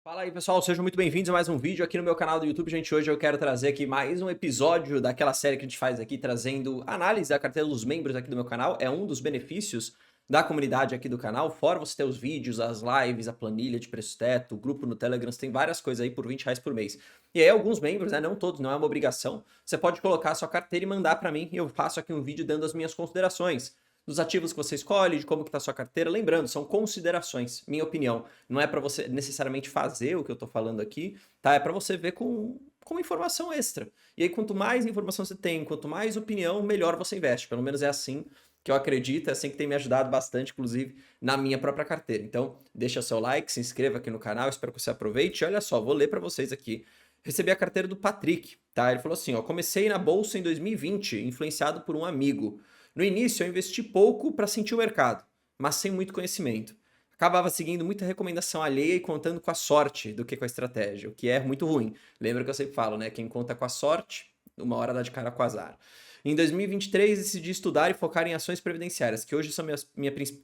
Fala aí, pessoal, sejam muito bem-vindos a mais um vídeo aqui no meu canal do YouTube. Gente, hoje eu quero trazer aqui mais um episódio daquela série que a gente faz aqui, trazendo análise da carteira dos membros aqui do meu canal. É um dos benefícios da comunidade aqui do canal, fora você ter os vídeos, as lives, a planilha de preço-teto, o grupo no Telegram, você tem várias coisas aí por R$ 20 por mês. E aí alguns membros, né, não todos, não é uma obrigação, você pode colocar a sua carteira e mandar para mim e eu faço aqui um vídeo dando as minhas considerações dos ativos que você escolhe, de como que tá a sua carteira. Lembrando, são considerações, minha opinião. Não é para você necessariamente fazer o que eu tô falando aqui, tá? É para você ver com informação extra. E aí, quanto mais informação você tem, quanto mais opinião, melhor você investe. Pelo menos é assim que eu acredito, é assim que tem me ajudado bastante, inclusive, na minha própria carteira. Então, deixa seu like, se inscreva aqui no canal, espero que você aproveite. E olha só, vou ler para vocês aqui. Recebi a carteira do Patrick, tá? Ele falou assim, ó, comecei na bolsa em 2020, influenciado por um amigo. No início, eu investi pouco para sentir o mercado, mas sem muito conhecimento. Acabava seguindo muita recomendação alheia e contando com a sorte do que com a estratégia, o que é muito ruim. Lembra que eu sempre falo, né? Quem conta com a sorte, uma hora dá de cara com o azar. Em 2023, decidi estudar e focar em ações previdenciárias, que hoje,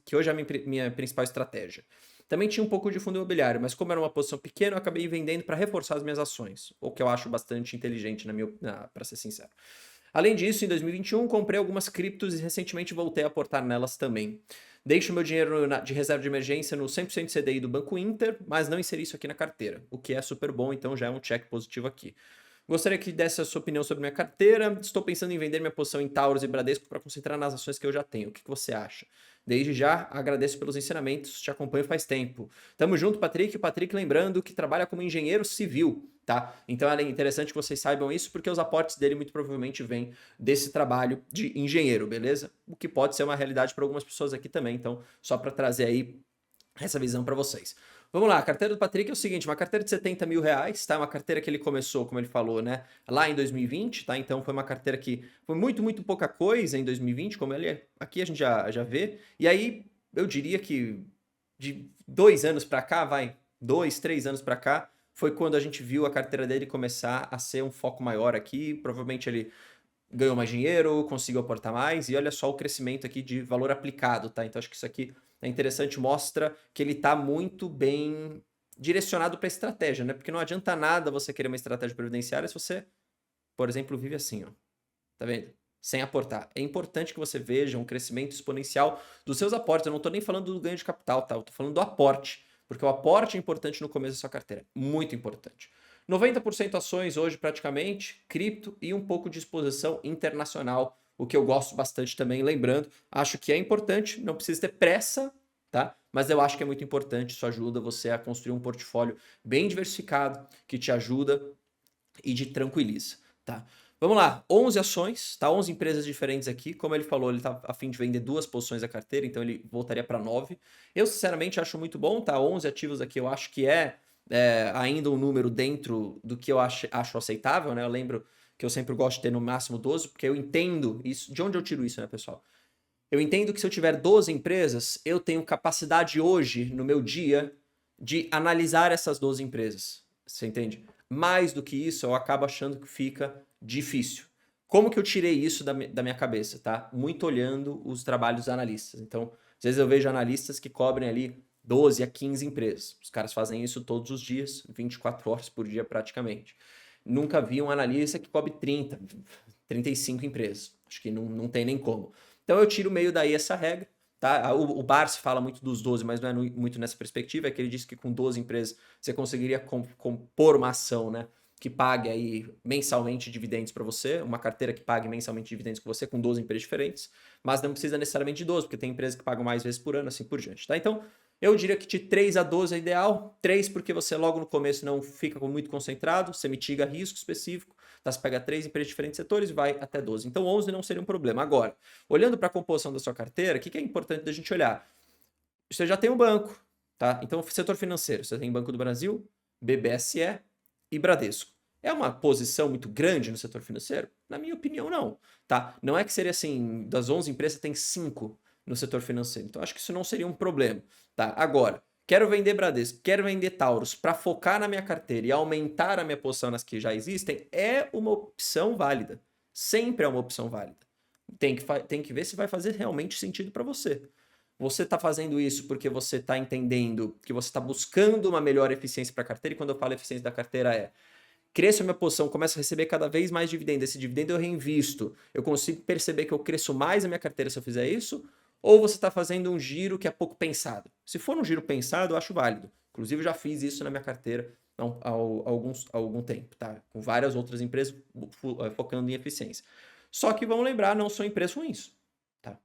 que hoje é a minha principal estratégia. Também tinha um pouco de fundo imobiliário, mas como era uma posição pequena, eu acabei vendendo para reforçar as minhas ações, o que eu acho bastante inteligente, para ser sincero. Além disso, em 2021, comprei algumas criptos e recentemente voltei a aportar nelas também. Deixo meu dinheiro de reserva de emergência no 100% CDI do Banco Inter, mas não inseri isso aqui na carteira, o que é super bom, então já é um check positivo aqui. Gostaria que desse a sua opinião sobre minha carteira. Estou pensando em vender minha posição em Taurus e Bradesco para concentrar nas ações que eu já tenho. O que você acha? Desde já, agradeço pelos ensinamentos, te acompanho faz tempo. Tamo junto, Patrick. Patrick, lembrando que trabalha como engenheiro civil, tá? Então é interessante que vocês saibam isso, porque os aportes dele muito provavelmente vêm desse trabalho de engenheiro, beleza? O que pode ser uma realidade para algumas pessoas aqui também. Então, só para trazer aí essa visão para vocês. Vamos lá, a carteira do Patrick é o seguinte, uma carteira de R$ 70 mil, tá? Uma carteira que ele começou, como ele falou, né? Lá em 2020, tá? Então foi uma carteira que foi muito pouca coisa em 2020, como ele aqui a gente já vê. E aí, eu diria que de 2 anos para cá, 2, 3 anos para cá, foi quando a gente viu a carteira dele começar a ser um foco maior aqui. Provavelmente ele ganhou mais dinheiro, conseguiu aportar mais, e olha só o crescimento aqui de valor aplicado, tá? Então acho que isso aqui é interessante, mostra que ele está muito bem direcionado para estratégia, né? Porque não adianta nada você querer uma estratégia previdenciária se você, por exemplo, vive assim, ó. Tá vendo? Sem aportar. É importante que você veja um crescimento exponencial dos seus aportes. Eu não estou nem falando do ganho de capital, tá? Eu tô falando do aporte. Porque o aporte é importante no começo da sua carteira. Muito importante. 90% ações hoje, praticamente, cripto e um pouco de exposição internacional, o que eu gosto bastante também. Lembrando, acho que é importante, não precisa ter pressa, tá? Mas eu acho que é muito importante, isso ajuda você a construir um portfólio bem diversificado, que te ajuda e te tranquiliza, tá? Vamos lá, 11 ações, tá? 11 empresas diferentes aqui. Como ele falou, ele tá a fim de vender 2 posições da carteira, então ele voltaria para 9. Eu, sinceramente, acho muito bom, tá? 11 ativos aqui, eu acho que ainda um número dentro do que eu acho aceitável, né? Eu lembro que eu sempre gosto de ter no máximo 12, porque eu entendo isso. De onde eu tiro isso, né, pessoal? Eu entendo que se eu tiver 12 empresas, eu tenho capacidade hoje, no meu dia, de analisar essas 12 empresas. Você entende? Mais do que isso, eu acabo achando que fica difícil. Como que eu tirei isso da minha cabeça, tá? Muito olhando os trabalhos dos analistas. Então, às vezes eu vejo analistas que cobrem ali 12 a 15 empresas. Os caras fazem isso todos os dias, 24 horas por dia praticamente. Nunca vi um analista que cobre 30, 35 empresas. Acho que não tem nem como. Então eu tiro meio daí essa regra. Tá? O Barsi fala muito dos 12, mas não é muito nessa perspectiva, é que ele diz que com 12 empresas você conseguiria compor uma ação, né, que pague aí mensalmente dividendos para você, uma carteira que pague mensalmente dividendos com você, com 12 empresas diferentes, mas não precisa necessariamente de 12, porque tem empresas que pagam mais vezes por ano, assim por diante. Tá? Então, eu diria que de 3 a 12 é ideal. 3 porque você logo no começo não fica muito concentrado, você mitiga risco específico, tá? Você pega 3 empresas de diferentes setores e vai até 12. Então 11 não seria um problema. Agora, olhando para a composição da sua carteira, o que é importante da gente olhar? Você já tem um banco, tá? Então, setor financeiro, você tem Banco do Brasil, BBSE e Bradesco. É uma posição muito grande no setor financeiro? Na minha opinião, não, tá? Não é que seria assim, das 11 empresas tem 5 no setor financeiro. Então, acho que isso não seria um problema, tá? Agora, quero vender Bradesco, quero vender Taurus para focar na minha carteira e aumentar a minha posição nas que já existem, é uma opção válida. Sempre é uma opção válida. Tem que ver se vai fazer realmente sentido para você. Você está fazendo isso porque você está entendendo que você está buscando uma melhor eficiência para a carteira, e quando eu falo eficiência da carteira cresço a minha posição, começo a receber cada vez mais dividendo, esse dividendo eu reinvisto, eu consigo perceber que eu cresço mais a minha carteira se eu fizer isso, ou você está fazendo um giro que é pouco pensado? Se for um giro pensado, eu acho válido. Inclusive, eu já fiz isso na minha carteira há algum tempo, tá? Com várias outras empresas focando em eficiência. Só que vamos lembrar, não são empresas ruins, tá?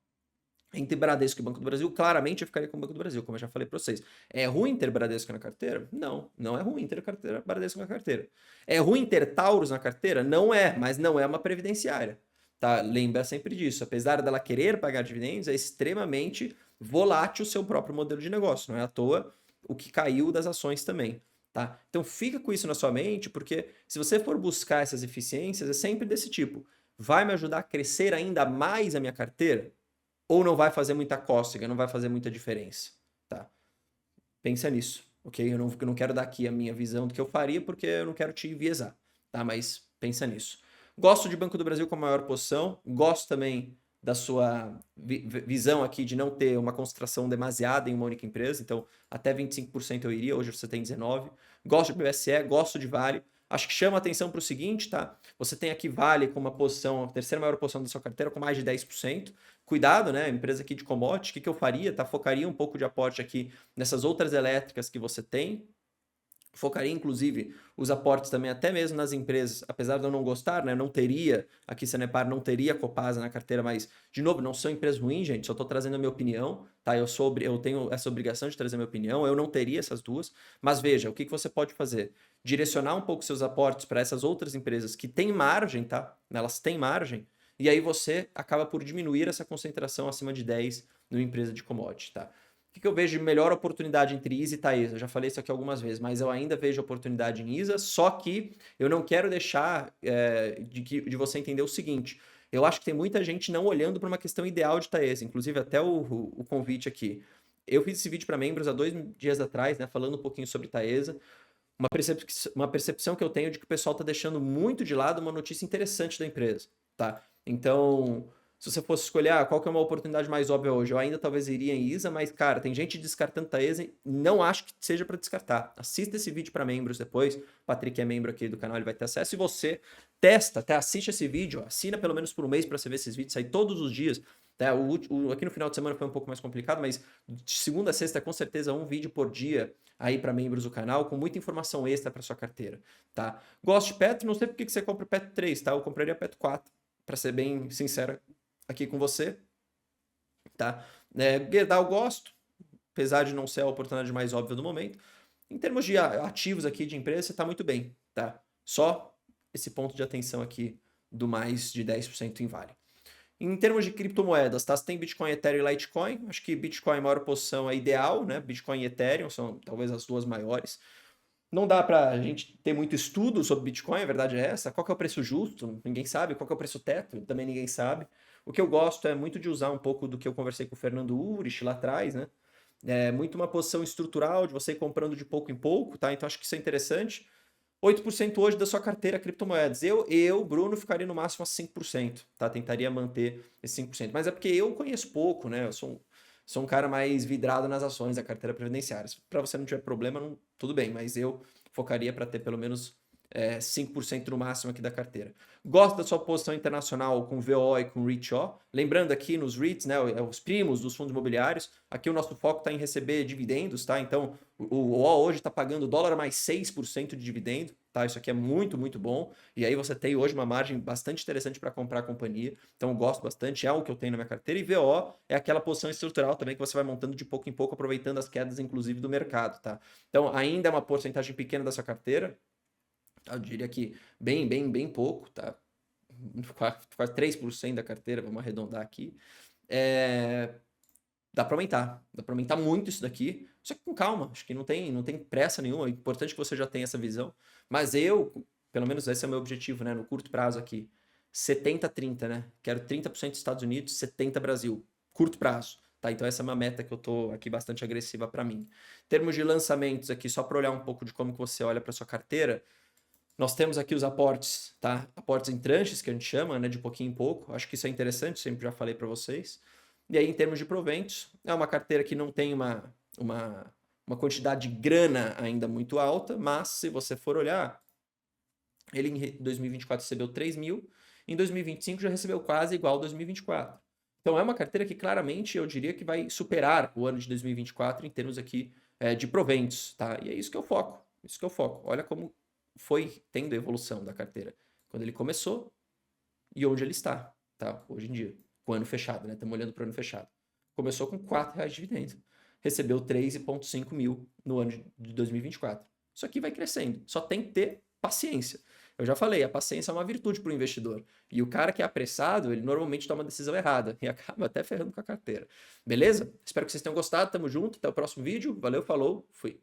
Entre Bradesco e Banco do Brasil, claramente eu ficaria com o Banco do Brasil, como eu já falei para vocês. É ruim ter Bradesco na carteira? Não, não é ruim ter Bradesco na carteira. É ruim ter Taurus na carteira? Não é, mas não é uma previdenciária. Tá? Lembra sempre disso. Apesar dela querer pagar dividendos, é extremamente volátil o seu próprio modelo de negócio. Não é à toa o que caiu das ações também. Tá? Então fica com isso na sua mente, porque se você for buscar essas eficiências, é sempre desse tipo. Vai me ajudar a crescer ainda mais a minha carteira? Ou não vai fazer muita cócega, não vai fazer muita diferença, tá? Pensa nisso, ok? Eu não quero dar aqui a minha visão do que eu faria, porque eu não quero te enviesar, tá? Mas pensa nisso. Gosto de Banco do Brasil com a maior posição, gosto também da sua visão aqui de não ter uma concentração demasiada em uma única empresa, então até 25% eu iria, hoje você tem 19%. Gosto de BSE, gosto de Vale. Acho que chama atenção para o seguinte, tá? Você tem aqui Vale com uma posição, a terceira maior posição da sua carteira, com mais de 10%. Cuidado, né? Empresa aqui de commodity, o que eu faria? Tá? Focaria um pouco de aporte aqui nessas outras elétricas que você tem. Focaria, inclusive, os aportes também até mesmo nas empresas, apesar de eu não gostar, né? Não teria, aqui Sanepar não teria Copasa na carteira, mas, de novo, não são empresas ruins, gente, só estou trazendo a minha opinião, tá? Eu tenho essa obrigação de trazer a minha opinião, eu não teria essas duas, mas veja, o que você pode fazer? Direcionar um pouco seus aportes para essas outras empresas que têm margem, tá? Elas têm margem, e aí você acaba por diminuir essa concentração acima de 10 numa empresa de commodity, tá? O que eu vejo de melhor oportunidade entre ISA e Taesa? Eu já falei isso aqui algumas vezes, mas eu ainda vejo oportunidade em ISA, só que eu não quero deixar de você entender o seguinte. Eu acho que tem muita gente não olhando para uma questão ideal de Taesa, inclusive até o convite aqui. Eu fiz esse vídeo para membros há 2 dias atrás, né, falando um pouquinho sobre Taesa. Uma percepção que eu tenho de que o pessoal está deixando muito de lado uma notícia interessante da empresa, tá? Então, se você fosse escolher qual que é uma oportunidade mais óbvia hoje, eu ainda talvez iria em ISA, mas, cara, tem gente descartando Taesa e não acho que seja para descartar. Assista esse vídeo para membros depois. O Patrick é membro aqui do canal, ele vai ter acesso. E você testa, até assiste esse vídeo, assina pelo menos por um mês para você ver esses vídeos, sair todos os dias. Tá? Aqui no final de semana foi um pouco mais complicado, mas de segunda a sexta, com certeza, um vídeo por dia aí para membros do canal, com muita informação extra para sua carteira, tá? Gosto de Petro, não sei por que você compra o Petro 3, tá? Eu compraria Petro 4, para ser bem sincero aqui com você, tá? Gerdau eu gosto, apesar de não ser a oportunidade mais óbvia do momento. Em termos de ativos aqui de empresa, você está muito bem, tá? Só esse ponto de atenção aqui do mais de 10% em Vale. Em termos de criptomoedas, tá? Você tem Bitcoin, Ethereum e Litecoin. Acho que Bitcoin, a maior posição é ideal, né? Bitcoin e Ethereum são talvez as duas maiores. Não dá para a gente ter muito estudo sobre Bitcoin, a verdade é essa. Qual que é o preço justo? Ninguém sabe. Qual que é o preço teto? Também ninguém sabe. O que eu gosto é muito de usar um pouco do que eu conversei com o Fernando Urich lá atrás, né? É muito uma posição estrutural de você ir comprando de pouco em pouco, tá? Então acho que isso é interessante. 8% hoje da sua carteira criptomoedas. Bruno, ficaria no máximo a 5%, tá? Tentaria manter esse 5%. Mas é porque eu conheço pouco, né? Eu sou um cara mais vidrado nas ações da carteira previdenciária. Se para você não tiver problema, tudo bem, mas eu focaria para ter pelo menos 5% no máximo aqui da carteira. Gosto da sua posição internacional com VO e com REIT-O. Lembrando aqui nos REITs, né, os primos dos fundos imobiliários, aqui o nosso foco está em receber dividendos, tá? Então, o O hoje está pagando dólar mais 6% de dividendo, tá? Isso aqui é muito, muito bom. E aí você tem hoje uma margem bastante interessante para comprar a companhia. Então, eu gosto bastante, é o que eu tenho na minha carteira. E VO é aquela posição estrutural também que você vai montando de pouco em pouco, aproveitando as quedas, inclusive, do mercado, tá? Então, ainda é uma porcentagem pequena da sua carteira. Eu diria que bem pouco, tá? Quase 3% da carteira, vamos arredondar aqui. Dá para aumentar muito isso daqui, só que com calma, acho que não tem pressa nenhuma, é importante que você já tenha essa visão, mas pelo menos esse é o meu objetivo, né, no curto prazo aqui, 70-30, né, quero 30% Estados Unidos, 70% Brasil, curto prazo, tá, então essa é uma meta que eu tô aqui bastante agressiva para mim. Em termos de lançamentos aqui, só para olhar um pouco de como que você olha para sua carteira, nós temos aqui os aportes, tá? Aportes em tranches, que a gente chama, né? De pouquinho em pouco. Acho que isso é interessante, sempre já falei para vocês. E aí, em termos de proventos, é uma carteira que não tem uma quantidade de grana ainda muito alta, mas se você for olhar, ele em 2024 recebeu 3 mil, em 2025 já recebeu quase igual a 2024. Então é uma carteira que claramente eu diria que vai superar o ano de 2024 em termos aqui de proventos, tá? E é isso que eu foco, isso que eu foco. Olha como foi tendo a evolução da carteira. Quando ele começou e onde ele está, tá? Hoje em dia, com o ano fechado, né? Estamos olhando para o ano fechado. Começou com R$4 de dividendo, recebeu 3,5 mil no ano de 2024. Isso aqui vai crescendo, só tem que ter paciência. Eu já falei, a paciência é uma virtude para o investidor. E o cara que é apressado, ele normalmente toma a decisão errada e acaba até ferrando com a carteira. Beleza? Espero que vocês tenham gostado, tamo junto, até o próximo vídeo. Valeu, falou, fui.